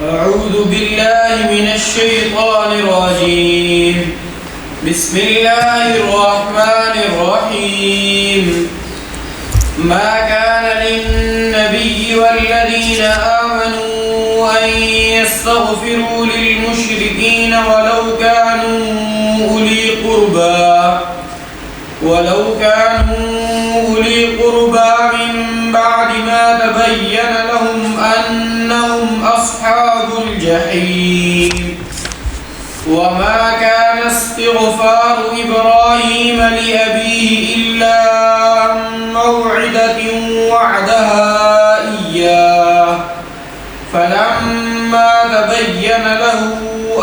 أعوذ بالله من الشيطان الرجيم بسم الله الرحمن الرحيم ما كان للنبي والذين آمنوا أن يستغفروا للمشركين ولو كانوا أولي قربى من بعد ما تبين لهم أنهم أصحاب الجحيم وما كان استغفار إبراهيم لأبيه إلا عن موعدة وعدها إياه فلما تبين له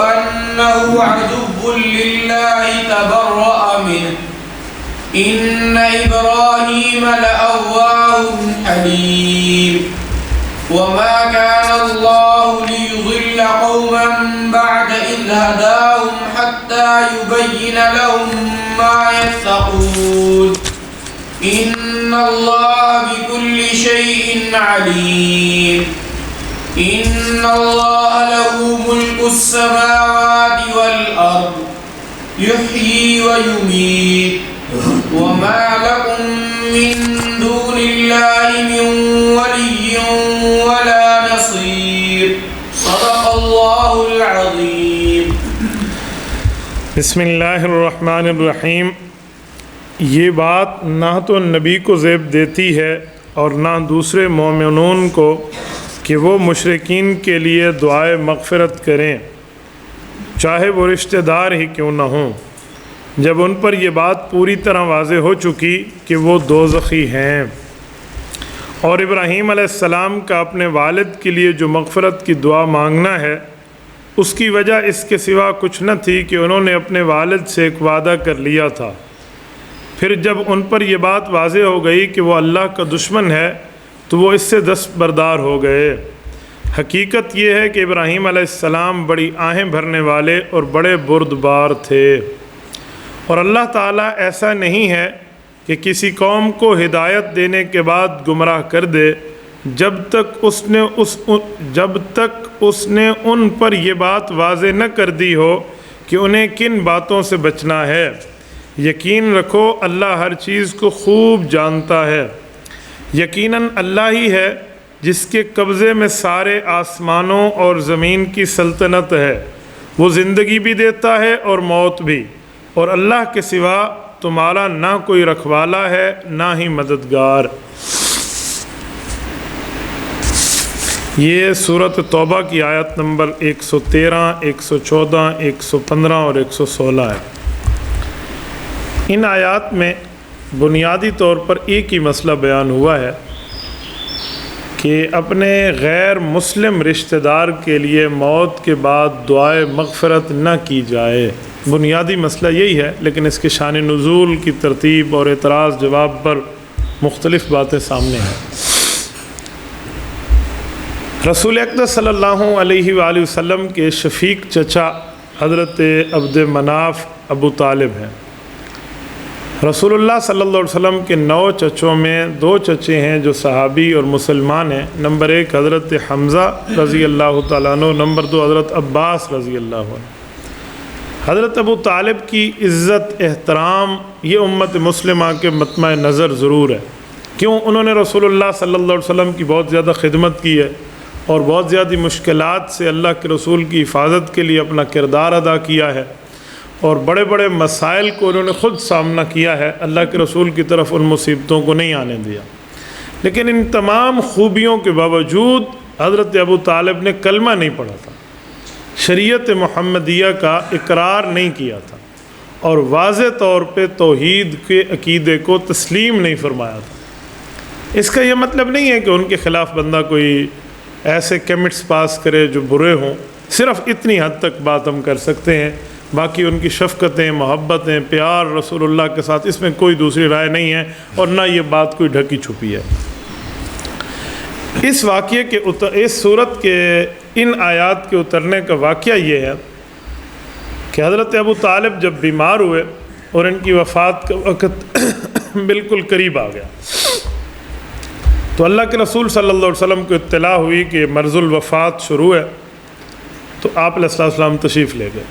أنه عدو لله تبرأ منه إن إبراهيم لأواه حليم وما كان الله ليضل قوما بعد إذ هداهم حتى يبين لهم ما يتقون إن الله بكل شيء عليم إن الله له ملك السماوات والأرض يحيي ويميت وما لكم من دون الله من ولي ولا نصير صدق الله العظيم. بسم اللہ الرحمن الرحیم. یہ بات نہ تو نبی کو زیب دیتی ہے اور نہ دوسرے مومنون کو کہ وہ مشرکین کے لیے دعائے مغفرت کریں چاہے وہ رشتہ دار ہی کیوں نہ ہوں، جب ان پر یہ بات پوری طرح واضح ہو چکی کہ وہ دوزخی ہیں. اور ابراہیم علیہ السلام کا اپنے والد کے لیے جو مغفرت کی دعا مانگنا ہے اس کی وجہ اس کے سوا کچھ نہ تھی کہ انہوں نے اپنے والد سے ایک وعدہ کر لیا تھا. پھر جب ان پر یہ بات واضح ہو گئی کہ وہ اللہ کا دشمن ہے تو وہ اس سے دستبردار ہو گئے. حقیقت یہ ہے کہ ابراہیم علیہ السلام بڑی آہیں بھرنے والے اور بڑے بردبار تھے، اور اللہ تعالیٰ ایسا نہیں ہے کہ کسی قوم کو ہدایت دینے کے بعد گمراہ کر دے جب تک اس نے ان پر یہ بات واضح نہ کر دی ہو کہ انہیں کن باتوں سے بچنا ہے. یقین رکھو اللہ ہر چیز کو خوب جانتا ہے. یقیناً اللہ ہی ہے جس کے قبضے میں سارے آسمانوں اور زمین کی سلطنت ہے. وہ زندگی بھی دیتا ہے اور موت بھی، اور اللہ کے سوا تمہارا نہ کوئی رکھوالا ہے نہ ہی مددگار. یہ سورۃ توبہ کی آیت نمبر 113، 114، 115 اور 116 ہے. ان آیات میں بنیادی طور پر ایک ہی مسئلہ بیان ہوا ہے کہ اپنے غیر مسلم رشتہ دار کے لیے موت کے بعد دعائے مغفرت نہ کی جائے. بنیادی مسئلہ یہی ہے، لیکن اس کے شان نزول کی ترتیب اور اعتراض جواب پر مختلف باتیں سامنے ہیں. رسول اقدس صلی اللہ علیہ وآلہ وسلم کے شفیق چچا حضرت عبد مناف ابو طالب ہیں. رسول اللہ صلی اللہ علیہ وسلم کے 9 چچوں میں 2 چچے ہیں جو صحابی اور مسلمان ہیں. نمبر 1 حضرت حمزہ رضی اللہ تعالیٰ عنہ، نمبر 2 حضرت عباس رضی اللہ عنہ. حضرت ابو طالب کی عزت احترام یہ امت مسلمہ کے مطمع نظر ضرور ہے. کیوں؟ انہوں نے رسول اللہ صلی اللہ علیہ وسلم کی بہت زیادہ خدمت کی ہے اور بہت زیادہ مشکلات سے اللہ کے رسول کی حفاظت کے لیے اپنا کردار ادا کیا ہے، اور بڑے بڑے مسائل کو انہوں نے خود سامنا کیا ہے. اللہ کے رسول کی طرف ان مصیبتوں کو نہیں آنے دیا. لیکن ان تمام خوبیوں کے باوجود حضرت ابو طالب نے کلمہ نہیں پڑھا تھا، شریعت محمدیہ کا اقرار نہیں کیا تھا، اور واضح طور پہ توحید کے عقیدے کو تسلیم نہیں فرمایا تھا. اس کا یہ مطلب نہیں ہے کہ ان کے خلاف بندہ کوئی ایسے کیمٹس پاس کرے جو برے ہوں. صرف اتنی حد تک بات ہم کر سکتے ہیں، باقی ان کی شفقتیں، محبتیں، پیار رسول اللہ کے ساتھ اس میں کوئی دوسری رائے نہیں ہے، اور نہ یہ بات کوئی ڈھکی چھپی ہے. اس واقعے کے اس صورت کے ان آیات کے اترنے کا واقعہ یہ ہے کہ حضرت ابو طالب جب بیمار ہوئے اور ان کی وفات کا وقت بالکل قریب آ گیا تو اللہ کے رسول صلی اللہ علیہ وسلم کو اطلاع ہوئی کہ مرض الوفات شروع ہے تو آپ علیہ السلام تشریف لے گئے۔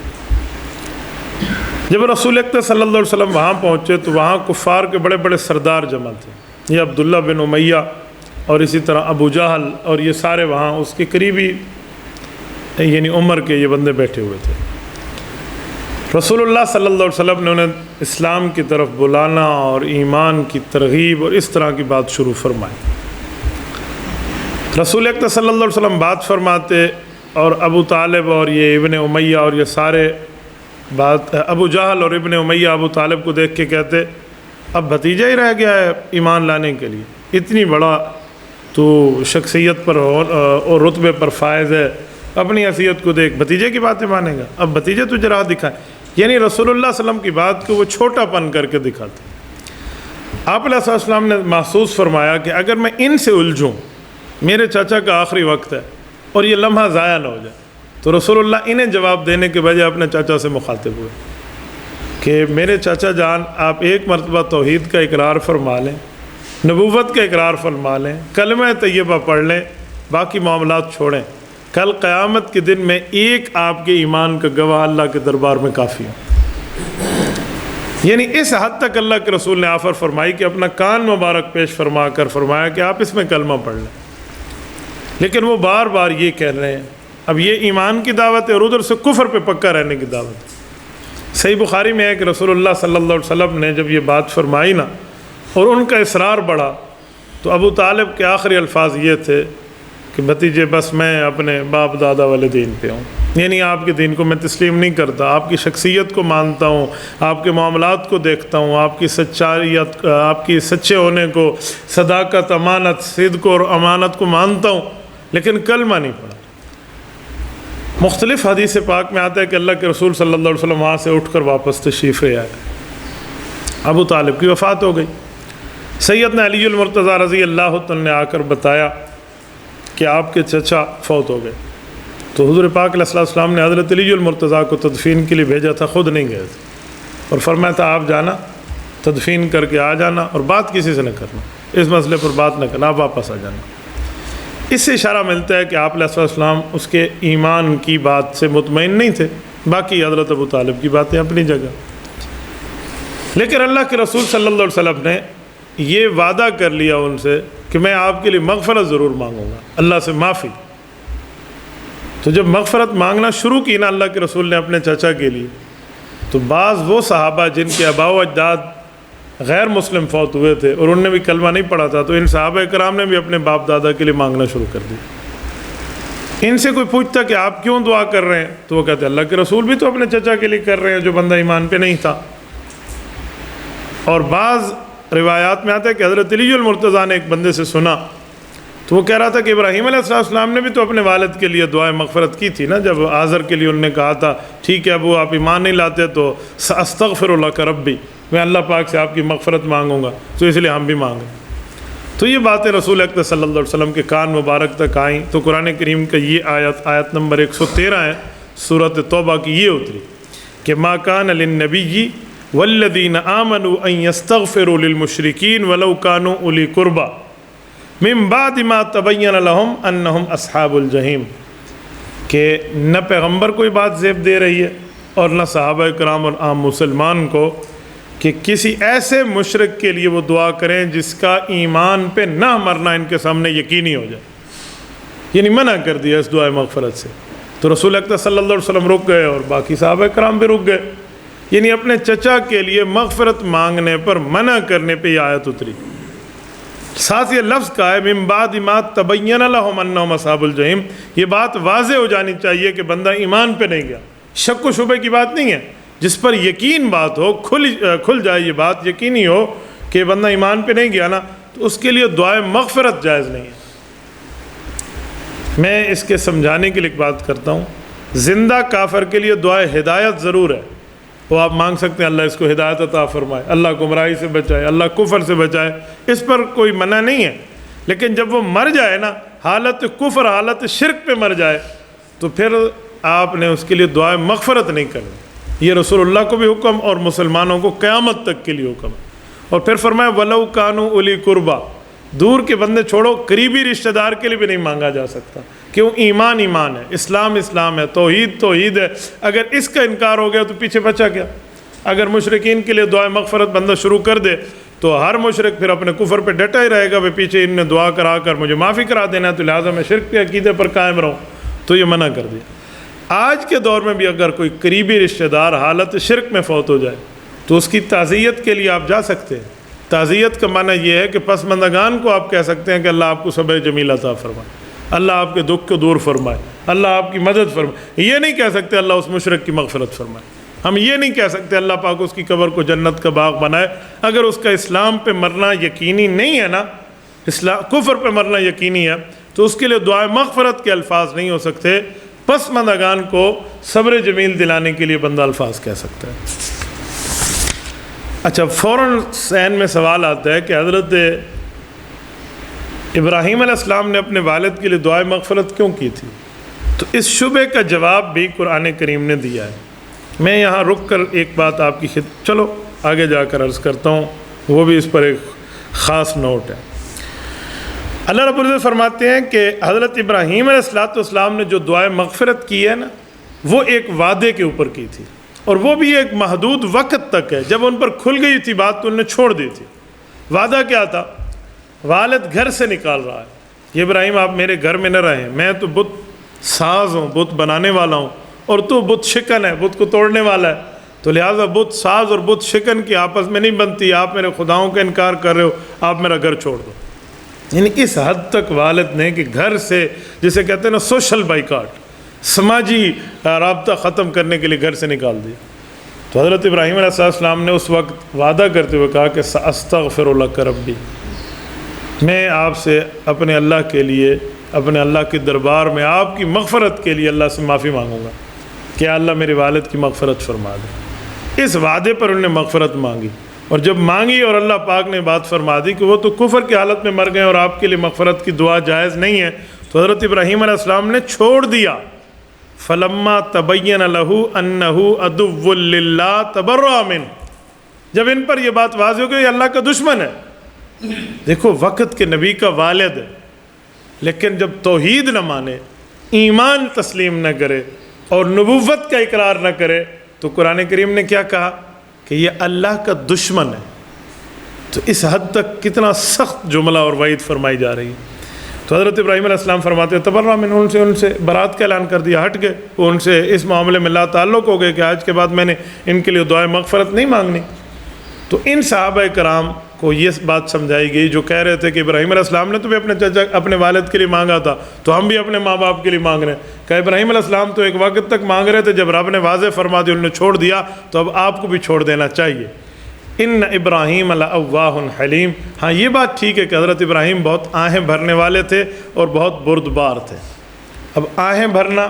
جب رسول اکرم صلی اللہ علیہ وسلم وہاں پہنچے تو وہاں کفار کے بڑے بڑے سردار جمع تھے، یہ عبداللہ بن امیہ اور اسی طرح ابو جہل اور یہ سارے وہاں اس کے قریبی یعنی عمر کے یہ بندے بیٹھے ہوئے تھے۔ رسول اللہ صلی اللہ علیہ وسلم نے انہیں اسلام کی طرف بلانا اور ایمان کی ترغیب اور اس طرح کی بات شروع فرمائی۔ رسول اکرم صلی اللہ علیہ وسلم بات فرماتے اور ابو طالب اور یہ ابن امیہ اور یہ سارے بات ابو جہل اور ابن امیہ ابو طالب کو دیکھ کے کہتے اب بھتیجا ہی رہ گیا ہے ایمان لانے کے لیے، اتنی بڑا تو شخصیت پر اور رتبے پر فائز ہے، اپنی حیثیت کو دیکھ بھتیجے کی باتیں مانے گا، اب بھتیجے تجھے راہ دکھائے، یعنی رسول اللہ صلی اللہ علیہ وسلم کی بات کو وہ چھوٹا پن کر کے دکھاتے۔ آپ علیہ السلام نے محسوس فرمایا کہ اگر میں ان سے الجھوں، میرے چاچا کا آخری وقت ہے اور یہ لمحہ ضائع نہ ہو جائے، تو رسول اللہ انہیں جواب دینے کے بجائے اپنے چاچا سے مخاطب ہوئے کہ میرے چاچا جان آپ ایک مرتبہ توحید کا اقرار فرما لیں، نبوت کا اقرار فرما لیں، کلمہ طیبہ پڑھ لیں، باقی معاملات چھوڑیں، کل قیامت کے دن میں ایک آپ کے ایمان کا گواہ اللہ کے دربار میں کافی ہوں۔ یعنی اس حد تک اللہ کے رسول نے آفر فرمائی کہ اپنا کان مبارک پیش فرما کر فرمایا کہ آپ اس میں کلمہ پڑھ لیں، لیکن وہ بار بار یہ کہہ رہے ہیں اب یہ ایمان کی دعوت ہے اور ادھر سے کفر پہ پکا رہنے کی دعوت ہے۔ صحیح بخاری میں ہے کہ رسول اللہ صلی اللہ علیہ وسلم نے جب یہ بات فرمائی نا اور ان کا اصرار بڑھا تو ابو طالب کے آخری الفاظ یہ تھے کہ بھتیجے بس میں اپنے باپ دادا والے دین پہ ہوں، یعنی آپ کے دین کو میں تسلیم نہیں کرتا، آپ کی شخصیت کو مانتا ہوں، آپ کے معاملات کو دیکھتا ہوں، آپ کی سچائیت، آپ کی سچے ہونے کو، صداقت، امانت، صدق اور امانت کو مانتا ہوں، لیکن کلمہ نہیں پڑھا۔ مختلف حدیث پاک میں آتا ہے کہ اللہ کے رسول صلی اللہ علیہ وسلم وہاں سے اٹھ کر واپس تشریف لے آئے، ابو طالب کی وفات ہو گئی۔ سیدنا علی المرتضیٰ رضی اللہ تعالیٰ نے آ کر بتایا کہ آپ کے چچا فوت ہو گئے، تو حضور پاک علیہ السلام نے حضرت علی المرتضیٰ کو تدفین کے لیے بھیجا تھا، خود نہیں گئے تھے، اور فرمایا تھا آپ جانا تدفین کر کے آ جانا اور بات کسی سے نہ کرنا، اس مسئلے پر بات نہ کرنا، آپ واپس آ جانا۔ اس سے اشارہ ملتا ہے کہ آپ علیہ السلام اس کے ایمان کی بات سے مطمئن نہیں تھے، باقی حضرت ابو طالب کی باتیں اپنی جگہ۔ لیکن اللہ کے رسول صلی اللہ علیہ وسلم نے یہ وعدہ کر لیا ان سے کہ میں آپ کے لیے مغفرت ضرور مانگوں گا، اللہ سے معافی۔ تو جب مغفرت مانگنا شروع کی نا اللہ کے رسول نے اپنے چچا کے لیے، تو بعض وہ صحابہ جن کے آباء و اجداد غیر مسلم فوت ہوئے تھے اور انہوں نے بھی کلمہ نہیں پڑھا تھا، تو ان صحابہ کرام نے بھی اپنے باپ دادا کے لیے مانگنا شروع کر دیا۔ ان سے کوئی پوچھتا کہ آپ کیوں دعا کر رہے ہیں تو وہ کہتے ہیں اللہ کے رسول بھی تو اپنے چچا کے لیے کر رہے ہیں جو بندہ ایمان پہ نہیں تھا۔ اور بعض روایات میں آتا ہے کہ حضرت علی المرتضیٰ نے ایک بندے سے سنا تو وہ کہہ رہا تھا کہ ابراہیم علیہ السلام نے بھی تو اپنے والد کے لیے دعائے مغفرت کی تھی نا، جب آزر کے لیے انہوں نے کہا تھا ٹھیک ہے ابو آپ ایمان نہیں لاتے تو استغفر لک ربی، میں اللہ پاک سے آپ کی مغفرت مانگوں گا، تو اس لیے ہم بھی مانگیں۔ تو یہ باتیں رسول اکرم صلی اللہ علیہ وسلم کے کان مبارک تک آئیں تو قرآن کریم کا یہ آیت نمبر 113 ہے سورۃ توبہ کی، یہ اتری کہ ما کان للنبی والذین آمنوا ان یستغفروا للمشرکین ولو کانوا اولی قربی من بعد ما تبین لهم انہم اصحاب الجحیم، کہ نہ پیغمبر کوئی بات زیب دے رہی ہے اور نہ صحابہ کرام اور عام مسلمان کو کہ کسی ایسے مشرک کے لیے وہ دعا کریں جس کا ایمان پہ نہ مرنا ان کے سامنے یقینی ہو جائے، یعنی منع کر دیا اس دعائے مغفرت سے۔ تو رسول اکرم صلی اللہ علیہ وسلم رک گئے اور باقی صحابہ کرام بھی رک گئے، یعنی اپنے چچا کے لیے مغفرت مانگنے پر منع کرنے پہ یہ آیت اتری۔ ساتھ یہ لفظ کا ہے من بعد ما تبین لهم انہم اصحاب الجحیم، یہ بات واضح ہو جانی چاہیے کہ بندہ ایمان پہ نہیں گیا، شک و شبہ کی بات نہیں ہے، جس پر یقین بات ہو، کھل جائے یہ بات، یقینی ہو کہ بندہ ایمان پہ نہیں گیا نا، تو اس کے لیے دعائے مغفرت جائز نہیں ہے۔ میں اس کے سمجھانے کے لیے ایک بات کرتا ہوں، زندہ کافر کے لیے دعائے ہدایت ضرور ہے، وہ آپ مانگ سکتے ہیں اللہ اس کو ہدایت عطا فرمائے، اللہ گمراہی سے بچائے، اللہ کفر سے بچائے، اس پر کوئی منع نہیں ہے۔ لیکن جب وہ مر جائے نا، حالت کفر حالت شرک پہ مر جائے، تو پھر آپ نے اس کے لیے دعائے مغفرت نہیں کرنی۔ یہ رسول اللہ کو بھی حکم اور مسلمانوں کو قیامت تک کے لیے حکم۔ اور پھر فرمایا وَلَوْ كَانُوا أُولِي قُرْبَىٰ، دور کے بندے چھوڑو، قریبی رشتہ دار کے لیے بھی نہیں مانگا جا سکتا۔ کیوں؟ ایمان ایمان ہے، اسلام اسلام ہے، توحید توحید ہے۔ اگر اس کا انکار ہو گیا تو پیچھے بچا کیا؟ اگر مشرکین کے لیے دعائے مغفرت بندہ شروع کر دے تو ہر مشرک پھر اپنے کفر پہ ڈٹا ہی رہے گا، بھئی پیچھے ان نے دعا کرا کر مجھے معافی کرا دینا ہے تو لہٰذا میں شرک کے عقیدے پر قائم رہوں، تو یہ منع کر دیا۔ آج کے دور میں بھی اگر کوئی قریبی رشتہ دار حالت شرک میں فوت ہو جائے تو اس کی تعزیت کے لیے آپ جا سکتے ہیں۔ تعزیت کا معنی یہ ہے کہ پسماندگان کو آپ کہہ سکتے ہیں کہ اللہ آپ کو صبر جمیل عطا فرمائے، اللہ آپ کے دکھ کو دور فرمائے، اللہ آپ کی مدد فرمائے۔ یہ نہیں کہہ سکتے اللہ اس مشرک کی مغفرت فرمائے، ہم یہ نہیں کہہ سکتے اللہ پاک اس کی قبر کو جنت کا باغ بنائے۔ اگر اس کا اسلام پہ مرنا یقینی نہیں ہے نا، کفر پہ مرنا یقینی ہے، تو اس کے لیے دعائے مغفرت کے الفاظ نہیں ہو سکتے۔ پسماندگان کو صبر جمیل دلانے کے لیے بندہ الفاظ کہہ سکتا ہے۔ اچھا، فوراً ذہن میں سوال آتا ہے کہ حضرت ابراہیم علیہ السلام نے اپنے والد کے لیے دعائے مغفرت کیوں کی تھی؟ تو اس شبہ کا جواب بھی قرآن کریم نے دیا ہے۔ میں یہاں رک کر ایک بات آپ کی چلو آگے جا کر عرض کرتا ہوں، وہ بھی اس پر ایک خاص نوٹ ہے۔ اللہ رب العزت فرماتے ہیں کہ حضرت ابراہیم علیہ السلام نے جو دعائے مغفرت کی ہے نا، وہ ایک وعدے کے اوپر کی تھی، اور وہ بھی ایک محدود وقت تک ہے۔ جب ان پر کھل گئی تھی بات تو انہوں نے چھوڑ دی تھی۔ وعدہ کیا تھا؟ والد گھر سے نکال رہا ہے، یہ ابراہیم آپ میرے گھر میں نہ رہیں، میں تو بت ساز ہوں، بت بنانے والا ہوں، اور تو بت شکن ہے، بت کو توڑنے والا ہے، تو لہٰذا بت ساز اور بت شکن کی آپس میں نہیں بنتی، آپ میرے خداؤں کا انکار کر رہے ہو، آپ میرا گھر چھوڑ دو۔ یعنی اس حد تک والد نے کہ گھر سے، جسے کہتے ہیں نا سوشل بائیکاٹ، سماجی رابطہ ختم کرنے کے لیے گھر سے نکال دیا۔ تو حضرت ابراہیم علیہ السلام نے اس وقت وعدہ کرتے ہوئے کہا کہ سأستغفر لک ربی، میں آپ سے اپنے اللہ کے لیے، اپنے اللہ کے دربار میں آپ کی مغفرت کے لیے اللہ سے معافی مانگوں گا کہ اللہ میرے والد کی مغفرت فرما دے۔ اس وعدے پر انہوں نے مغفرت مانگی، اور جب مانگی اور اللہ پاک نے بات فرما دی کہ وہ تو کفر کی حالت میں مر گئے اور آپ کے لیے مغفرت کی دعا جائز نہیں ہے، تو حضرت ابراہیم علیہ السلام نے چھوڑ دیا۔ فلما تبین لہ انہ عدو للہ تبرأ منہ، جب ان پر یہ بات واضح ہو گئی یہ اللہ کا دشمن ہے۔ دیکھو، وقت کے نبی کا والد ہے، لیکن جب توحید نہ مانے، ایمان تسلیم نہ کرے اور نبوت کا اقرار نہ کرے، تو قرآن کریم نے کیا کہا کہ یہ اللہ کا دشمن ہے۔ تو اس حد تک کتنا سخت جملہ اور وعید فرمائی جا رہی ہے۔ تو حضرت ابراہیم علیہ السلام فرماتے ہیں تبرأ من، ان سے برات کا اعلان کر دیا، ہٹ گئے، وہ ان سے اس معاملے میں لا تعلق ہو گئے کہ آج کے بعد میں نے ان کے لیے دعائے مغفرت نہیں مانگنی۔ تو ان صحابہ کرام کو یہ بات سمجھائی گئی جو کہہ رہے تھے کہ ابراہیم علیہ السلام نے تو بھی اپنے والد کے لیے مانگا تھا، تو ہم بھی اپنے ماں باپ کے لیے مانگ رہے ہیں۔ کہ ابراہیم علیہ السلام تو ایک وقت تک مانگ رہے تھے، جب رب نے واضح فرما دیا انہوں نے چھوڑ دیا، تو اب آپ کو بھی چھوڑ دینا چاہیے۔ ان ابراہیم لأواہ حلیم، ہاں یہ بات ٹھیک ہے کہ حضرت ابراہیم بہت آہیں بھرنے والے تھے اور بہت بردبار تھے۔ اب آہیں بھرنا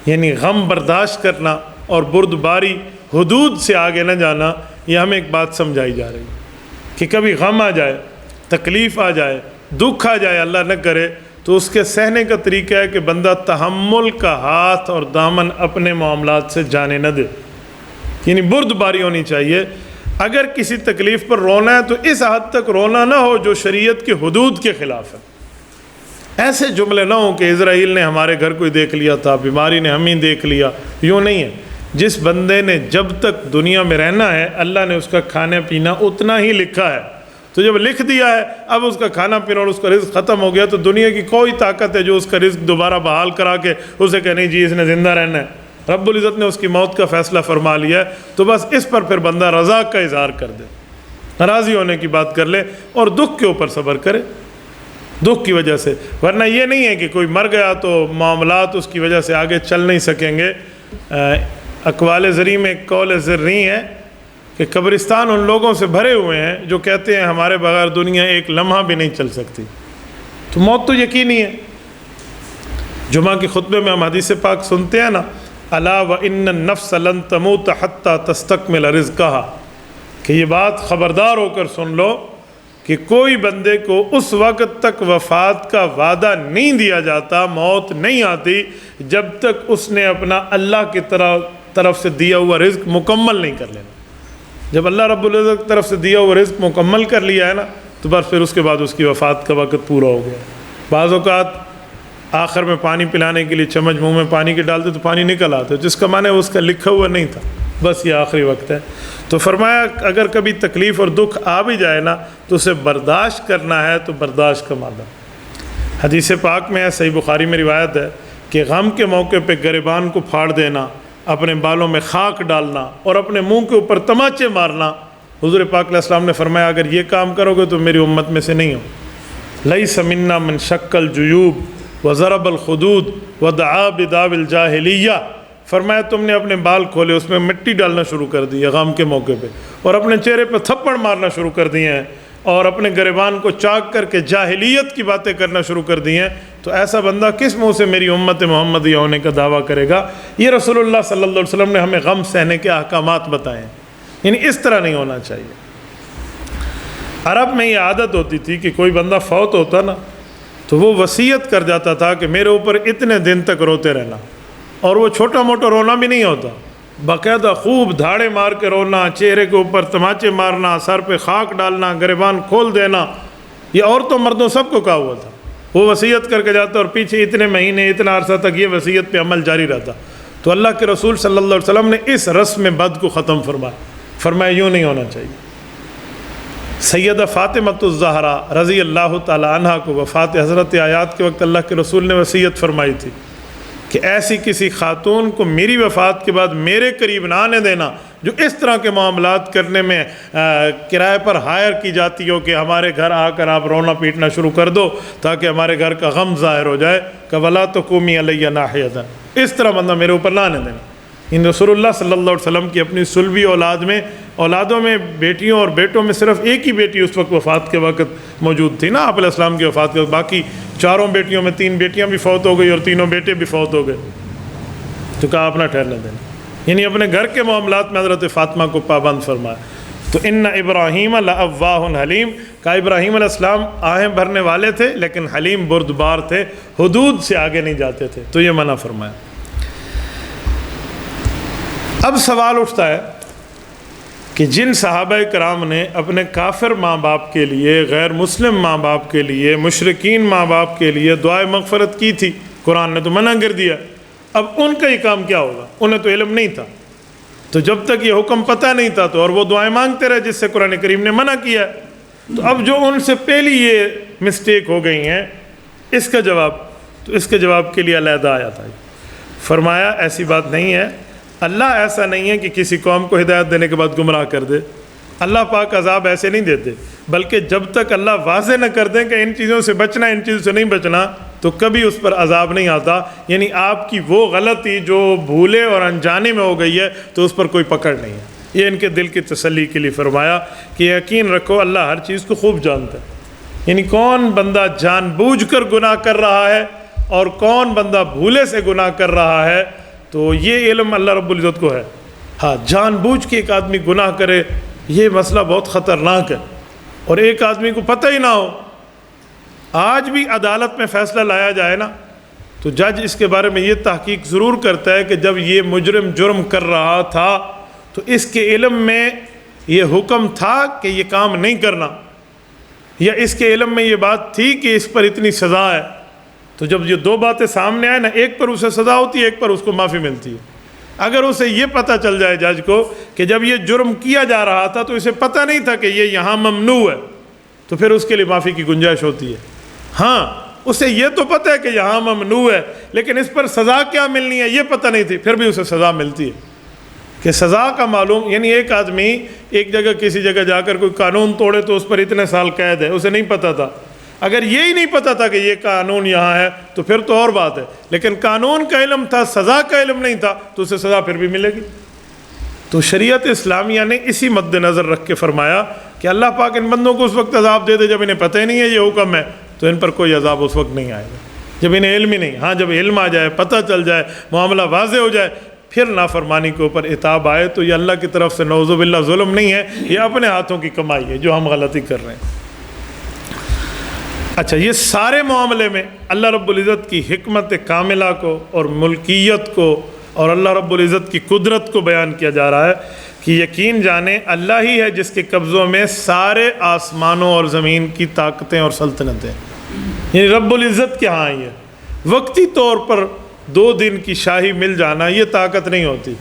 یعنی غم برداشت کرنا، اور بردباری حدود سے آگے نہ جانا، یہ ہمیں ایک بات سمجھائی جا رہی ہے کہ کبھی غم آ جائے، تکلیف آ جائے، دکھ آ جائے، اللہ نہ کرے، تو اس کے سہنے کا طریقہ ہے کہ بندہ تحمل کا ہاتھ اور دامن اپنے معاملات سے جانے نہ دے، یعنی بردباری ہونی چاہیے۔ اگر کسی تکلیف پر رونا ہے تو اس حد تک رونا نہ ہو جو شریعت کے حدود کے خلاف ہے۔ ایسے جملے نہ ہوں کہ اسرائیل نے ہمارے گھر کوئی دیکھ لیا تھا، بیماری نے ہم ہی دیکھ لیا، یوں نہیں ہے۔ جس بندے نے جب تک دنیا میں رہنا ہے اللہ نے اس کا کھانا پینا اتنا ہی لکھا ہے، تو جب لکھ دیا ہے اب اس کا کھانا پینا اور اس کا رزق ختم ہو گیا، تو دنیا کی کوئی طاقت ہے جو اس کا رزق دوبارہ بحال کرا کے اسے کہ نہیں جی اس نے زندہ رہنا ہے؟ رب العزت نے اس کی موت کا فیصلہ فرما لیا ہے، تو بس اس پر پھر بندہ رضا کا اظہار کر دے، راضی ہونے کی بات کر لے اور دکھ کے اوپر صبر کرے، دکھ کی وجہ سے۔ ورنہ یہ نہیں ہے کہ کوئی مر گیا تو معاملات اس کی وجہ سے آگے چل نہیں سکیں گے۔ اقوال زرعی میں ایک قول زرعی ہے کہ قبرستان ان لوگوں سے بھرے ہوئے ہیں جو کہتے ہیں ہمارے بغیر دنیا ایک لمحہ بھی نہیں چل سکتی۔ تو موت تو یقینی ہے۔ جمعہ کے خطبے میں ہم حدیث پاک سنتے ہیں نا، الا وان النفس لن تموت حتی تستکمل رزقها، کہ یہ بات خبردار ہو کر سن لو کہ کوئی بندے کو اس وقت تک وفات کا وعدہ نہیں دیا جاتا، موت نہیں آتی جب تک اس نے اپنا اللہ کی طرف سے دیا ہوا رزق مکمل نہیں کر لینا۔ جب اللہ رب العزت کی طرف سے دیا ہوا رزق مکمل کر لیا ہے نا، تو بس پھر اس کے بعد اس کی وفات کا وقت پورا ہو گیا۔ بعض اوقات آخر میں پانی پلانے کے لیے چمچ منہ میں پانی کے ڈالتے تو پانی نکل آتے، جس کا معنی اس کا لکھا ہوا نہیں تھا، بس یہ آخری وقت ہے۔ تو فرمایا اگر کبھی تکلیف اور دکھ آ بھی جائے نا تو اسے برداشت کرنا ہے، تو برداشت کا مادہ۔ حدیث پاک میں ہے، صحیح بخاری میں روایت ہے کہ غم کے موقع پہ گریبان کو پھاڑ دینا، اپنے بالوں میں خاک ڈالنا اور اپنے منہ کے اوپر تماچے مارنا، حضور پاک علیہ السلام نے فرمایا اگر یہ کام کرو گے تو میری امت میں سے نہیں ہو۔ لیس منا من شق الجیوب وضرب الخدود ودعا بدعوی الجاہلیہ، فرمایا تم نے اپنے بال کھولے، اس میں مٹی ڈالنا شروع کر دی ہے غم کے موقع پہ، اور اپنے چہرے پہ تھپڑ مارنا شروع کر دیے ہیں، اور اپنے گریبان کو چاک کر کے جاہلیت کی باتیں کرنا شروع کر دی ہیں، تو ایسا بندہ کس منہ سے میری امت محمدیہ ہونے کا دعویٰ کرے گا؟ یہ رسول اللہ صلی اللہ علیہ وسلم نے ہمیں غم سہنے کے احکامات بتائے ہیں، یعنی اس طرح نہیں ہونا چاہیے۔ عرب میں یہ عادت ہوتی تھی کہ کوئی بندہ فوت ہوتا نا تو وہ وصیت کر جاتا تھا کہ میرے اوپر اتنے دن تک روتے رہنا، اور وہ چھوٹا موٹا رونا بھی نہیں ہوتا، باقاعدہ خوب دھاڑے مار کے رونا، چہرے کے اوپر تماچے مارنا، سر پہ خاک ڈالنا، گریبان کھول دینا، یہ عورتوں مردوں سب کو کہا ہوا تھا۔ وہ وصیت کر کے جاتا اور پیچھے اتنے مہینے اتنا عرصہ تک یہ وصیت پہ عمل جاری رہتا۔ تو اللہ کے رسول صلی اللہ علیہ وسلم نے اس رسم بد کو ختم فرمایا یوں نہیں ہونا چاہیے۔ سیدہ فاطمۃ الزہرا رضی اللہ تعالی عنہ کو وفات حضرت آیات کے وقت اللہ کے رسول نے وصیت فرمائی تھی کہ ایسی کسی خاتون کو میری وفات کے بعد میرے قریب نہ آنے دینا جو اس طرح کے معاملات کرنے میں کرائے پر ہائر کی جاتی ہو کہ ہمارے گھر آ کر آپ رونا پیٹنا شروع کر دو تاکہ ہمارے گھر کا غم ظاہر ہو جائے کہ وَلَا تَقُومِي عَلَيَّ نَاحِيَةً، اس طرح بندہ میرے اوپر نہ آنے دینا۔ ان رسول اللہ صلی اللہ علیہ وسلم کی اپنی سلبی اولادوں میں بیٹیوں اور بیٹوں میں صرف ایک ہی بیٹی اس وقت وفات کے وقت موجود تھی نا، آپ علیہ السلام کی وفات کے وقت، باقی چاروں بیٹیوں میں 3 بیٹیاں بھی فوت ہو گئی اور 3 بیٹے بھی فوت ہو گئے، تو کہا اپنا ٹھہرنے دینا، یعنی اپنے گھر کے معاملات میں حضرت فاطمہ کو پابند فرمایا۔ تو ان ابراہیم لأواہ حلیم، کہا ابراہیم علیہ السلام آہیں بھرنے والے تھے لیکن حلیم بردبار تھے، حدود سے آگے نہیں جاتے تھے، تو یہ منع فرمایا۔ اب سوال اٹھتا ہے کہ جن صحابہ کرام نے اپنے کافر ماں باپ کے لیے، غیر مسلم ماں باپ کے لیے، مشرکین ماں باپ کے لیے دعائے مغفرت کی تھی، قرآن نے تو منع کر دیا، اب ان کا یہ کام کیا ہوگا؟ انہیں تو علم نہیں تھا، تو جب تک یہ حکم پتہ نہیں تھا تو اور وہ دعائیں مانگتے رہے جس سے قرآن کریم نے منع کیا، تو اب جو ان سے پہلی یہ مسٹیک ہو گئی ہیں اس کا جواب کے لیے علیحدہ آیا تھا، فرمایا ایسی بات نہیں ہے، اللہ ایسا نہیں ہے کہ کسی قوم کو ہدایت دینے کے بعد گمراہ کر دے، اللہ پاک عذاب ایسے نہیں دیتے، بلکہ جب تک اللہ واضح نہ کر دیں کہ ان چیزوں سے بچنا ان چیزوں سے نہیں بچنا تو کبھی اس پر عذاب نہیں آتا، یعنی آپ کی وہ غلطی جو بھولے اور انجانے میں ہو گئی ہے تو اس پر کوئی پکڑ نہیں ہے۔ یہ ان کے دل کی تسلی کے لیے فرمایا کہ یقین رکھو اللہ ہر چیز کو خوب جانتا ہے، یعنی کون بندہ جان بوجھ کر گناہ کر رہا ہے اور کون بندہ بھولے سے گناہ کر رہا ہے، تو یہ علم اللہ رب العزت کو ہے۔ ہاں جان بوجھ کے ایک آدمی گناہ کرے یہ مسئلہ بہت خطرناک ہے، اور ایک آدمی کو پتہ ہی نہ ہو، آج بھی عدالت میں فیصلہ لایا جائے نا تو جج اس کے بارے میں یہ تحقیق ضرور کرتا ہے کہ جب یہ مجرم جرم کر رہا تھا تو اس کے علم میں یہ حکم تھا کہ یہ کام نہیں کرنا، یا اس کے علم میں یہ بات تھی کہ اس پر اتنی سزا ہے، تو جب یہ 2 باتیں سامنے آئے نا، ایک پر اسے سزا ہوتی ہے، ایک پر اس کو معافی ملتی ہے۔ اگر اسے یہ پتہ چل جائے جج کو کہ جب یہ جرم کیا جا رہا تھا تو اسے پتہ نہیں تھا کہ یہ یہاں ممنوع ہے، تو پھر اس کے لیے معافی کی گنجائش ہوتی ہے۔ ہاں اسے یہ تو پتہ ہے کہ یہاں ممنوع ہے لیکن اس پر سزا کیا ملنی ہے یہ پتہ نہیں تھی، پھر بھی اسے سزا ملتی ہے کہ سزا کا معلوم، یعنی ایک آدمی ایک جگہ کسی جگہ جا کر کوئی قانون توڑے تو اس پر اتنے سال قید ہے، اسے نہیں پتہ تھا، اگر یہی نہیں پتہ تھا کہ یہ قانون یہاں ہے تو پھر تو اور بات ہے، لیکن قانون کا علم تھا، سزا کا علم نہیں تھا، تو اسے سزا پھر بھی ملے گی۔ تو شریعت اسلامیہ نے اسی مد نظر رکھ کے فرمایا کہ اللہ پاک ان بندوں کو اس وقت عذاب دے دے جب انہیں پتہ ہی نہیں ہے یہ حکم ہے، تو ان پر کوئی عذاب اس وقت نہیں آئے گا جب انہیں علم ہی نہیں۔ ہاں جب علم آ جائے، پتہ چل جائے، معاملہ واضح ہو جائے، پھر نافرمانی کے اوپر عتاب آئے تو یہ اللہ کی طرف سے نعوذ باللہ ظلم نہیں ہے، یہ اپنے ہاتھوں کی کمائی ہے جو ہم غلطی کر رہے ہیں۔ اچھا، یہ سارے معاملے میں اللہ رب العزت کی حکمت کاملہ کو اور ملکیت کو اور اللہ رب العزت کی قدرت کو بیان کیا جا رہا ہے کہ یقین جانیں اللہ ہی ہے جس کے قبضوں میں سارے آسمانوں اور زمین کی طاقتیں اور سلطنتیں، یعنی رب العزت کے ہاں ہی ہے۔ وقتی طور پر 2 دن کی شاہی مل جانا یہ طاقت نہیں ہوتی،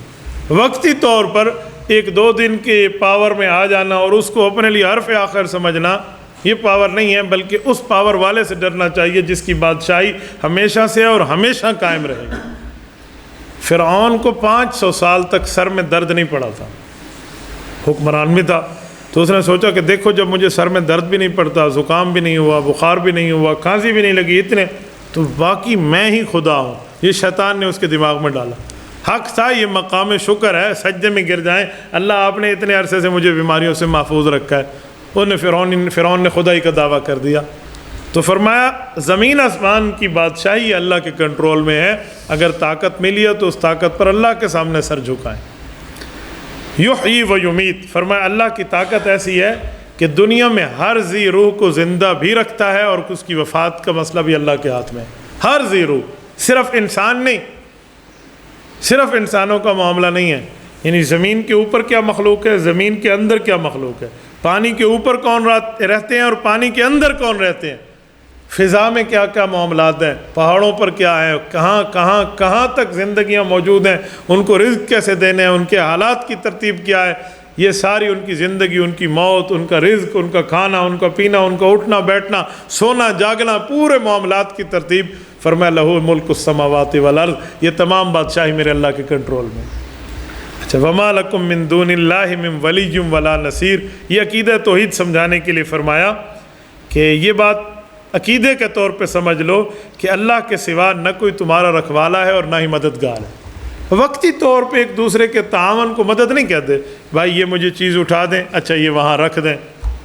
وقتی طور پر 1-2 دن کے پاور میں آ جانا اور اس کو اپنے لیے حرف آخر سمجھنا یہ پاور نہیں ہے، بلکہ اس پاور والے سے ڈرنا چاہیے جس کی بادشاہی ہمیشہ سے اور ہمیشہ قائم رہے گی۔ فرعون کو 500 سال تک سر میں درد نہیں پڑا تھا، حکمران بھی تھا، تو اس نے سوچا کہ دیکھو جب مجھے سر میں درد بھی نہیں پڑتا، زکام بھی نہیں ہوا، بخار بھی نہیں ہوا، کھانسی بھی نہیں لگی اتنے، تو باقی میں ہی خدا ہوں۔ یہ شیطان نے اس کے دماغ میں ڈالا۔ حق تھا، یہ مقام شکر ہے، سجدے میں گر جائیں، اللہ آپ نے اتنے عرصے سے مجھے بیماریوں سے محفوظ رکھا ہے۔ فرعون نے خدائی کا دعویٰ کر دیا، تو فرمایا زمین آسمان کی بادشاہی اللہ کے کنٹرول میں ہے، اگر طاقت ملی ہے تو اس طاقت پر اللہ کے سامنے سر جھکائیں۔ یحیی و یمیت، فرمایا اللہ کی طاقت ایسی ہے کہ دنیا میں ہر ذی روح کو زندہ بھی رکھتا ہے اور اس کی وفات کا مسئلہ بھی اللہ کے ہاتھ میں ہے۔ ہر ذی روح، صرف انسان نہیں، صرف انسانوں کا معاملہ نہیں ہے، یعنی زمین کے اوپر کیا مخلوق ہے، زمین کے اندر کیا مخلوق ہے، پانی کے اوپر کون رہتے ہیں اور پانی کے اندر کون رہتے ہیں، فضا میں کیا کیا معاملات ہیں، پہاڑوں پر کیا ہے، کہاں تک زندگیاں موجود ہیں، ان کو رزق کیسے دینے ہیں، ان کے حالات کی ترتیب کیا ہے، یہ ساری ان کی زندگی، ان کی موت، ان کا رزق، ان کا کھانا، ان کا پینا، ان کا اٹھنا بیٹھنا، سونا جاگنا، پورے معاملات کی ترتیب، فرمایا لہو ملک السماوات والارض، یہ تمام بادشاہی میرے اللہ کے کنٹرول میں۔ اچھا، وما لکم من دون اللہ من ولی ولا نصیر، یہ عقیدہ توحید سمجھانے کے لیے فرمایا کہ یہ بات عقیدے کے طور پہ سمجھ لو کہ اللہ کے سوا نہ کوئی تمہارا رکھوالا ہے اور نہ ہی مددگار ہے۔ وقتی طور پہ ایک دوسرے کے تعاون کو مدد نہیں کہتے، بھائی یہ مجھے چیز اٹھا دیں، اچھا یہ وہاں رکھ دیں،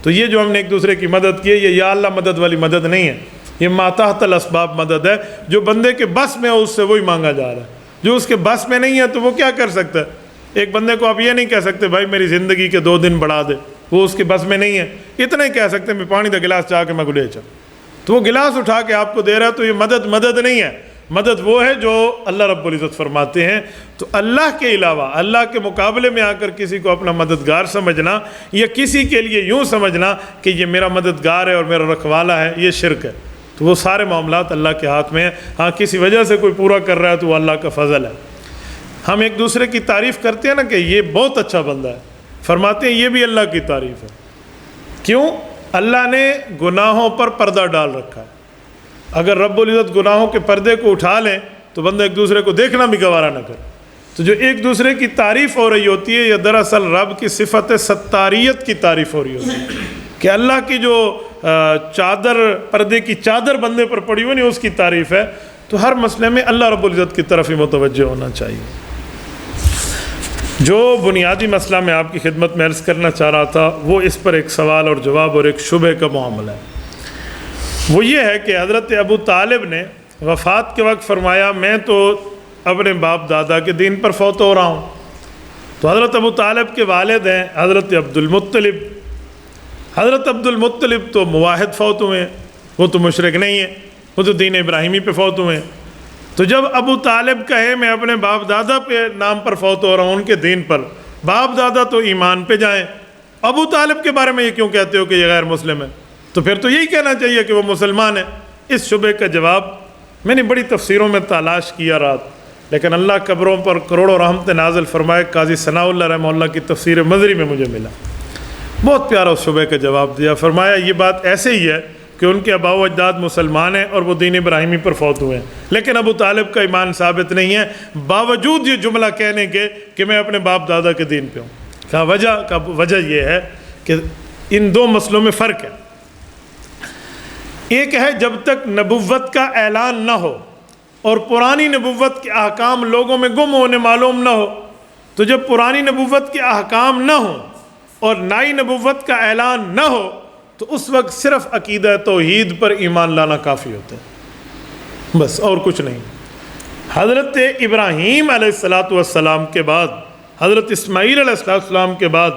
تو یہ جو ہم نے ایک دوسرے کی مدد کی ہے یہ یا اللہ مدد والی مدد نہیں ہے، یہ ما تحت الاسباب مدد ہے، جو بندے کے بس میں ہو اس سے وہی مانگا جا رہا ہے، جو اس کے بس میں نہیں ہے تو وہ کیا کر سکتا ہے؟ ایک بندے کو آپ یہ نہیں کہہ سکتے بھائی میری زندگی کے 2 دن بڑھا دے، وہ اس کے بس میں نہیں ہے، اتنا ہی کہہ سکتے میں پانی دا گلاس چاہ کے میں گلے چل، تو وہ گلاس اٹھا کے آپ کو دے رہا ہے، تو یہ مدد نہیں ہے، مدد وہ ہے جو اللہ رب العزت فرماتے ہیں۔ تو اللہ کے علاوہ، اللہ کے مقابلے میں آ کر کسی کو اپنا مددگار سمجھنا یا کسی کے لیے یوں سمجھنا کہ یہ میرا مددگار ہے اور میرا رکھوالا ہے، یہ شرک ہے۔ تو وہ سارے معاملات اللہ کے ہاتھ میں ہیں، ہاں کسی وجہ سے کوئی پورا کر رہا ہے تو وہ اللہ کا فضل ہے۔ ہم ایک دوسرے کی تعریف کرتے ہیں نا کہ یہ بہت اچھا بندہ ہے، فرماتے ہیں یہ بھی اللہ کی تعریف ہے۔ کیوں؟ اللہ نے گناہوں پر پردہ ڈال رکھا ہے، اگر رب العزت گناہوں کے پردے کو اٹھا لیں تو بندہ ایک دوسرے کو دیکھنا بھی گوارا نہ کرے، تو جو ایک دوسرے کی تعریف ہو رہی ہوتی ہے یہ دراصل رب کی صفت ستاریت کی تعریف ہو رہی ہوتی ہے، کہ اللہ کی جو چادر، پردے کی چادر بندے پر پڑی ہوئی نہیں، اس کی تعریف ہے۔ تو ہر مسئلے میں اللہ رب العزت کی طرف ہی متوجہ ہونا چاہیے۔ جو بنیادی مسئلہ میں آپ کی خدمت میں عرض کرنا چاہ رہا تھا وہ اس پر ایک سوال اور جواب اور ایک شبہ کا معاملہ ہے، وہ یہ ہے کہ حضرت ابو طالب نے وفات کے وقت فرمایا میں تو اپنے باپ دادا کے دین پر فوت ہو رہا ہوں، تو حضرت ابو طالب کے والد ہیں حضرت عبد المطلب، حضرت عبد المطلب تو موحد فوت ہوئے ہیں، وہ تو مشرک نہیں ہیں، وہ تو دین ابراہیمی پہ فوت ہوئے ہیں۔ تو جب ابو طالب کہے میں اپنے باپ دادا پہ نام پر فوت ہو رہا ہوں، ان کے دین پر، باپ دادا تو ایمان پہ جائیں، ابو طالب کے بارے میں یہ کیوں کہتے ہو کہ یہ غیر مسلم ہے؟ تو پھر تو یہی کہنا چاہیے کہ وہ مسلمان ہے۔ اس شبے کا جواب میں نے بڑی تفسیروں میں تلاش کیا رات، لیکن اللہ قبروں پر کروڑوں رحمت نازل فرمائے، قاضی ثناء اللہ رحمہ اللہ کی تفسیر مضری میں مجھے ملا، بہت پیارا اس شبے کا جواب دیا۔ فرمایا یہ بات ایسے ہی ہے کہ ان کے آباء و اجداد مسلمان ہیں اور وہ دین ابراہیمی پر فوت ہوئے ہیں، لیکن ابو طالب کا ایمان ثابت نہیں ہے، باوجود یہ جملہ کہنے کے کہ میں اپنے باپ دادا کے دین پہ ہوں۔ کہا وجہ یہ ہے کہ ان 2 مسئلوں میں فرق ہے۔ ایک ہے جب تک نبوت کا اعلان نہ ہو اور پرانی نبوت کے احکام لوگوں میں گم ہونے معلوم نہ ہو، تو جب پرانی نبوت کے احکام نہ ہوں اور نئی نبوت کا اعلان نہ ہو تو اس وقت صرف عقیدہ توحید پر ایمان لانا کافی ہوتا ہے، بس اور کچھ نہیں۔ حضرت ابراہیم علیہ السلام کے بعد، حضرت اسماعیل علیہ السلام کے بعد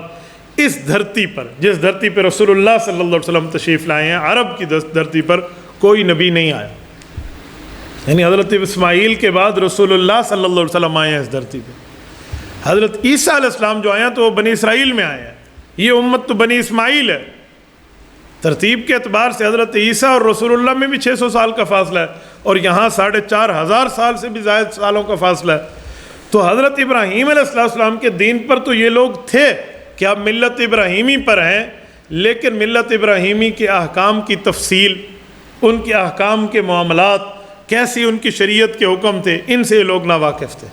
اس دھرتی پر، جس دھرتی پر رسول اللہ صلی اللہ علیہ وسلم تشریف لائے ہیں، عرب کی دھرتی پر کوئی نبی نہیں آیا، یعنی حضرت اسماعیل کے بعد رسول اللہ صلی اللہ علیہ وسلم آئے ہیں اس دھرتی پہ. حضرت عیسیٰ علیہ السلام جو آئے ہیں تو وہ بنی اسرائیل میں آئے ہیں. یہ امت تو بنی اسماعیل ہے. ترتیب کے اعتبار سے حضرت عیسیٰ اور رسول اللہ میں بھی 600 سال کا فاصلہ ہے, اور یہاں 4,500 سال سے بھی زائد سالوں کا فاصلہ ہے. تو حضرت ابراہیم علیہ السلام کے دین پر تو یہ لوگ تھے کہ آپ ملت ابراہیمی پر ہیں, لیکن ملت ابراہیمی کے احکام کی تفصیل, ان کے احکام کے معاملات, کیسی ان کی شریعت کے حکم تھے, ان سے یہ لوگ ناواقف تھے.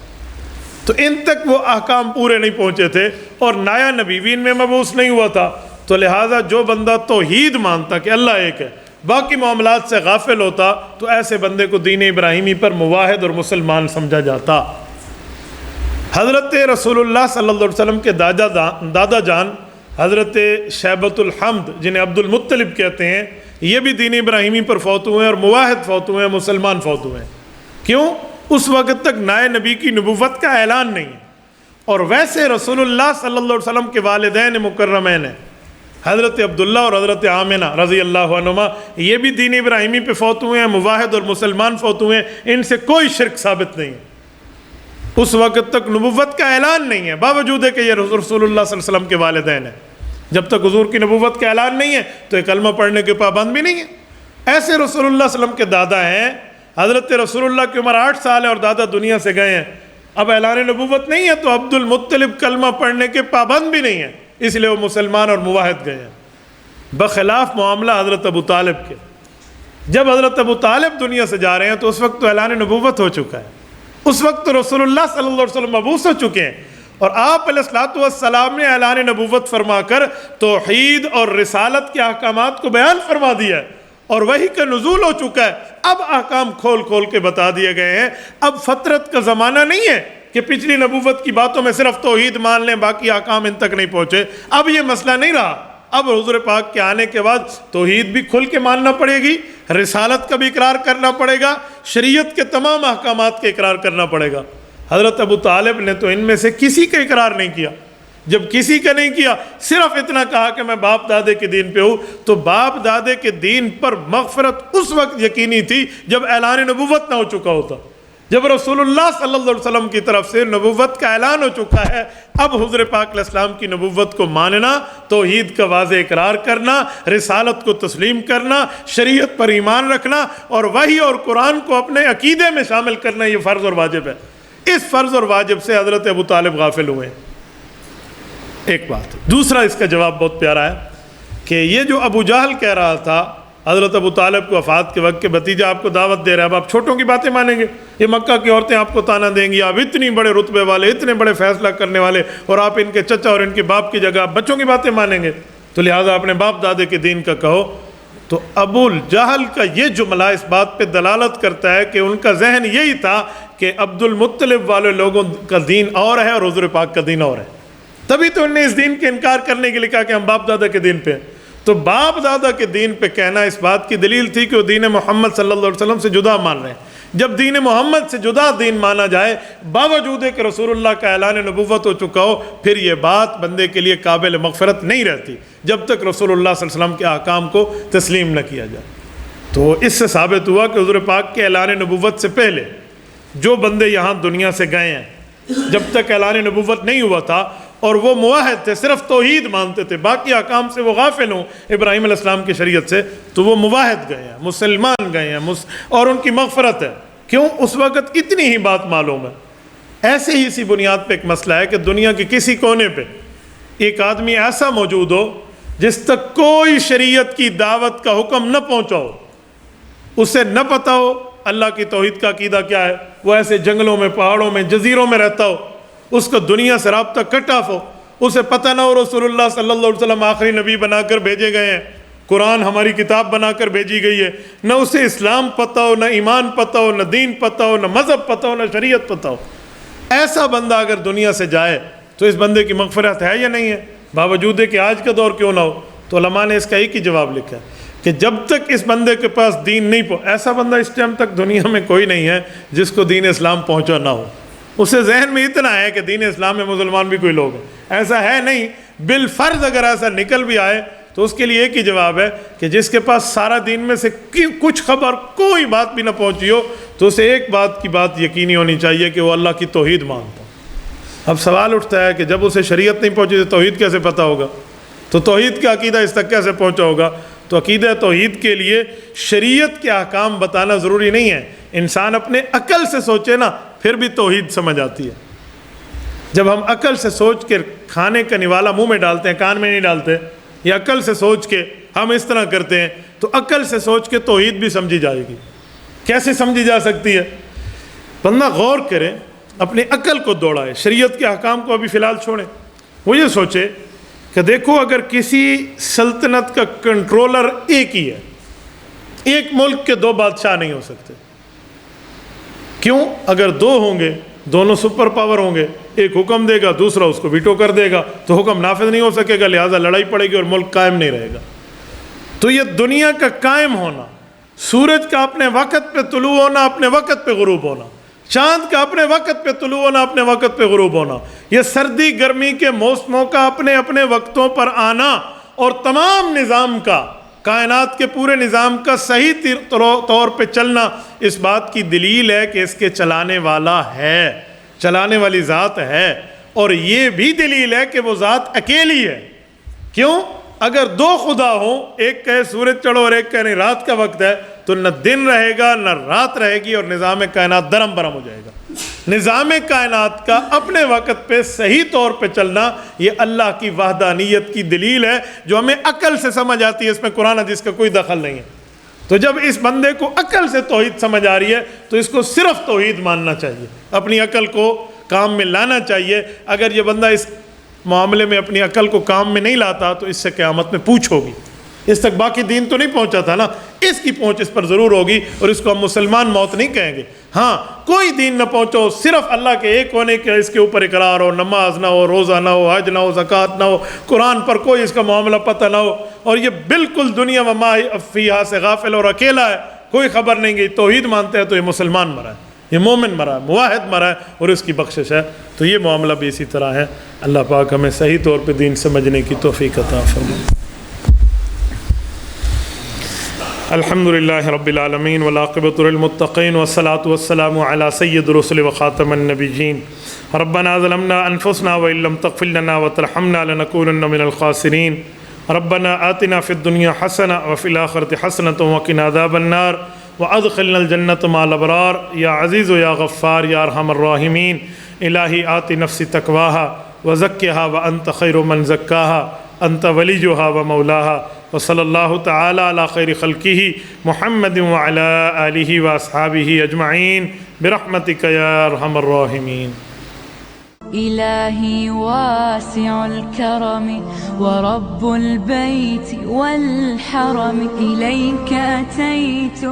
تو ان تک وہ احکام پورے نہیں پہنچے تھے, اور نیا نبی بھی ان میں مبعوث نہیں ہوا تھا. تو لہٰذا جو بندہ توحید مانتا کہ اللہ ایک ہے, باقی معاملات سے غافل ہوتا, تو ایسے بندے کو دین ابراہیمی پر موحد اور مسلمان سمجھا جاتا. حضرت رسول اللہ صلی اللہ علیہ وسلم کے دادا جان حضرت شیبۃ الحمد, جنہیں عبد المطلب کہتے ہیں, یہ بھی دین ابراہیمی پر فوت ہوئے ہیں اور موحد فوت ہوئے ہیں, مسلمان فوت ہوئے ہیں. کیوں؟ اس وقت تک نئے نبی کی نبوت کا اعلان نہیں ہے. اور ویسے رسول اللہ صلی اللہ علیہ وسلم کے والدین مکرمین ہیں, حضرت عبداللہ اور حضرت آمنہ رضی اللہ عنہما, یہ بھی دین ابراہیمی پہ فوت ہوئے ہیں, موحد اور مسلمان فوت ہوئے ہیں. ان سے کوئی شرک ثابت نہیں ہے. اس وقت تک نبوت کا اعلان نہیں ہے, باوجود ہے کہ یہ رسول اللہ صلی اللہ علیہ وسلم کے والدین ہیں. جب تک حضور کی نبوت کا اعلان نہیں ہے تو یہ کلمہ پڑھنے کے پابند بھی نہیں ہے. ایسے رسول اللہ صلی اللہ علیہ وسلم کے دادا ہیں. حضرت رسول اللہ کی عمر 8 سال ہے اور دادا دنیا سے گئے ہیں. اب اعلان نبوت نہیں ہے تو عبد المطلب کلمہ پڑھنے کے پابند بھی نہیں ہے, اس لیے وہ مسلمان اور موحد گئے ہیں. بخلاف معاملہ حضرت ابو طالب کے. جب حضرت ابو طالب دنیا سے جا رہے ہیں تو اس وقت تو اعلان نبوت ہو چکا ہے. اس وقت تو رسول اللہ صلی اللہ علیہ وسلم مبعوث ہو چکے ہیں, اور آپ علیہ الصلوۃ والسلام نے اعلان نبوت فرما کر توحید اور رسالت کے احکامات کو بیان فرما دیا ہے, اور وحی کا نزول ہو چکا ہے. اب احکام کھول کھول کے بتا دیے گئے ہیں. اب فترت کا زمانہ نہیں ہے کہ پچھلی نبوت کی باتوں میں صرف توحید مان لیں, باقی احکام ان تک نہیں پہنچے. اب یہ مسئلہ نہیں رہا. اب حضور پاک کے آنے کے بعد توحید بھی کھل کے ماننا پڑے گی, رسالت کا بھی اقرار کرنا پڑے گا, شریعت کے تمام احکامات کے اقرار کرنا پڑے گا. حضرت ابو طالب نے تو ان میں سے کسی کا اقرار نہیں کیا. جب کسی کا نہیں کیا, صرف اتنا کہا کہ میں باپ دادے کے دین پہ ہوں, تو باپ دادے کے دین پر مغفرت اس وقت یقینی تھی جب اعلان نبوت نہ ہو چکا ہوتا. جب رسول اللہ صلی اللہ علیہ وسلم کی طرف سے نبوت کا اعلان ہو چکا ہے, اب حضور پاک علیہ السلام کی نبوت کو ماننا, توحید کا واضح اقرار کرنا, رسالت کو تسلیم کرنا, شریعت پر ایمان رکھنا, اور وحی اور قرآن کو اپنے عقیدے میں شامل کرنا, یہ فرض اور واجب ہے. اس فرض اور واجب سے حضرت ابو طالب غافل ہوئے. ایک بات. دوسرا اس کا جواب بہت پیارا ہے کہ یہ جو ابو جہل کہہ رہا تھا حضرت ابو طالب کو وفات کے وقت کے بھتیجا آپ کو دعوت دے رہا ہے, اب آپ چھوٹوں کی باتیں مانیں گے, یہ مکہ کی عورتیں آپ کو تانا دیں گی, آپ اتنی بڑے رتبے والے, اتنے بڑے فیصلہ کرنے والے, اور آپ ان کے چچا اور ان کے باپ کی جگہ آپ بچوں کی باتیں مانیں گے, تو لہٰذا اپنے باپ دادے کے دین کا کہو. تو ابو جہل کا یہ جملہ اس بات پہ دلالت کرتا ہے کہ ان کا ذہن یہی تھا کہ عبد المطلب والے لوگوں کا دین اور ہے اور حضور پاک کا دین اور ہے. تبھی تو انہوں نے اس دین کے انکار کرنے کے لیے کہا کہ ہم باپ دادا کے دین پہ ہیں. تو باپ دادا کے دین پہ کہنا اس بات کی دلیل تھی کہ وہ دین محمد صلی اللہ علیہ وسلم سے جدا مان رہے ہیں. جب دین محمد سے جدا دین مانا جائے, باوجود کہ رسول اللہ کا اعلان نبوت ہو چکا ہو, پھر یہ بات بندے کے لیے قابل مغفرت نہیں رہتی جب تک رسول اللہ صلی اللہ علیہ وسلم کے احکام کو تسلیم نہ کیا جائے. تو اس سے ثابت ہوا کہ حضور پاک کے اعلان نبوت سے پہلے جو بندے یہاں دنیا سے گئے ہیں, جب تک اعلان نبوت نہیں ہوا تھا اور وہ موحد تھے, صرف توحید مانتے تھے, باقی احکام سے وہ غافل ہوں ابراہیم علیہ السلام کی شریعت سے, تو وہ موحد گئے ہیں, مسلمان گئے ہیں, اور ان کی مغفرت ہے. کیوں؟ اس وقت اتنی ہی بات معلوم ہے. ایسے ہی اسی بنیاد پہ ایک مسئلہ ہے کہ دنیا کے کسی کونے پہ ایک آدمی ایسا موجود ہو جس تک کوئی شریعت کی دعوت کا حکم نہ پہنچا ہو, اسے نہ پتہ ہو اللہ کی توحید کا عقیدہ کیا ہے, وہ ایسے جنگلوں میں, پہاڑوں میں, جزیروں میں رہتا ہو, اس کا دنیا سے رابطہ کٹ آف ہو, اسے پتہ نہ ہو رسول اللہ صلی اللہ علیہ وسلم آخری نبی بنا کر بھیجے گئے ہیں, قرآن ہماری کتاب بنا کر بھیجی گئی ہے, نہ اسے اسلام پتہ ہو, نہ ایمان پتہ ہو, نہ دین پتہ ہو, نہ مذہب پتہ ہو, نہ شریعت پتہ ہو. ایسا بندہ اگر دنیا سے جائے تو اس بندے کی مغفرت ہے یا نہیں ہے, باوجود کہ آج کا دور کیوں نہ ہو؟ تو علماء نے اس کا ایک ہی جواب لکھا ہے کہ جب تک اس بندے کے پاس دین نہیں ایسا بندہ اس ٹائم تک دنیا میں کوئی نہیں ہے جس کو دین اسلام پہنچا نہ ہو. اسے ذہن میں اتنا ہے کہ دین اسلام میں مسلمان بھی کوئی لوگ ہیں, ایسا ہے نہیں. بالفرض اگر ایسا نکل بھی آئے تو اس کے لیے ایک ہی جواب ہے کہ جس کے پاس سارا دین میں سے کچھ خبر کوئی بات بھی نہ پہنچی ہو تو اسے ایک بات کی بات یقینی ہونی چاہیے کہ وہ اللہ کی توحید مانتا. اب سوال اٹھتا ہے کہ جب اسے شریعت نہیں پہنچی تو توحید کیسے پتہ ہوگا؟ تو توحید کا عقیدہ اس تک کیسے پہنچا ہوگا؟ تو عقیدہ توحید کے لیے شریعت کے احکام بتانا ضروری نہیں ہے. انسان اپنے عقل سے سوچے نا پھر بھی توحید سمجھ آتی ہے. جب ہم عقل سے سوچ کے کھانے کا نوالا منہ میں ڈالتے ہیں، کان میں نہیں ڈالتے، یا عقل سے سوچ کے ہم اس طرح کرتے ہیں، تو عقل سے سوچ کے توحید بھی سمجھی جائے گی. کیسے سمجھی جا سکتی ہے؟ بندہ غور کرے، اپنی عقل کو دوڑائے، شریعت کے احکام کو ابھی فی الحال چھوڑیں. وہ یہ سوچے کہ دیکھو اگر کسی سلطنت کا کنٹرولر ایک ہی ہے، ایک ملک کے دو بادشاہ نہیں ہو سکتے. کیوں؟ اگر دو ہوں گے دونوں سپر پاور ہوں گے، ایک حکم دے گا دوسرا اس کو ویٹو کر دے گا تو حکم نافذ نہیں ہو سکے گا، لہٰذا لڑائی پڑے گی اور ملک قائم نہیں رہے گا. تو یہ دنیا کا قائم ہونا، سورج کا اپنے وقت پہ طلوع ہونا، اپنے وقت پہ غروب ہونا، چاند کا اپنے وقت پہ طلوع ہونا، اپنے وقت پہ غروب ہونا، یہ سردی گرمی کے موسموں کا اپنے اپنے وقتوں پر آنا، اور تمام نظام کا، کائنات کے پورے نظام کا صحیح طور پہ چلنا، اس بات کی دلیل ہے کہ اس کے چلانے والا ہے، چلانے والی ذات ہے. اور یہ بھی دلیل ہے کہ وہ ذات اکیلی ہے. کیوں؟ اگر دو خدا ہوں، ایک کہے سورج چڑھو اور ایک کہے نہیں رات کا وقت ہے، تو نہ دن رہے گا نہ رات رہے گی، اور نظام کائنات درم برم ہو جائے گا. نظام کائنات کا اپنے وقت پہ صحیح طور پہ چلنا، یہ اللہ کی وحدانیت کی دلیل ہے جو ہمیں عقل سے سمجھ آتی ہے. اس میں قرآن حدیث کا کوئی دخل نہیں ہے. تو جب اس بندے کو عقل سے توحید سمجھ آ رہی ہے تو اس کو صرف توحید ماننا چاہیے، اپنی عقل کو کام میں لانا چاہیے. اگر یہ بندہ اس معاملے میں اپنی عقل کو کام میں نہیں لاتا تو اس سے قیامت میں پوچھ ہوگی. اس تک باقی دین تو نہیں پہنچا تھا نا، اس کی پہنچ اس پر ضرور ہوگی، اور اس کو ہم مسلمان موت نہیں کہیں گے. ہاں کوئی دین نہ پہنچو، صرف اللہ کے ایک ہونے کا اس کے اوپر اقرار ہو، نماز نہ ہو، روزہ نہ ہو، حج نہ ہو، زکوٰۃ نہ ہو، قرآن پر کوئی اس کا معاملہ پتہ نہ ہو، اور یہ بالکل دنیا و ما فیہا سے غافل اور اکیلا ہے، کوئی خبر نہیں گئی، توحید مانتے ہیں، تو یہ مسلمان مرا ہے، یہ مومن مرا ہے، موحد مرا ہے، اور اس کی بخشش ہے. تو یہ معاملہ بھی اسی طرح ہے. اللہ پاک ہمیں صحیح طور پہ دین سمجھنے کی توفیق عطا فرمائے. الحمدللہ رب العالمین والعاقبۃ للمتقین والصلاۃ والسلام علی سید الرسل وخاتم النبیین. ربنا ظلمنا انفسنا وان لم تغفر لنا وترحمنا لنکونن من الخاسرین. ربنا آتنا فی الدنیا حسنہ وفی الآخرۃ حسنۃ وقنا عذاب النار وادخلنا الجنۃ مع الابرار. یا عزیز یا غفار یا ارحم الراحمین. الہی آت نفسی تقواها وزکها وانت خیر من زکاها انت ولیجها ومولاها. وصلی اللہ تعالی علی خیر خلقہ محمد وعلی آلہ واصحابہ اجمعین برحمتک یا ارحم الراحمین. إلهي واسع الكرم ورب البيت والحرم إليك أتيت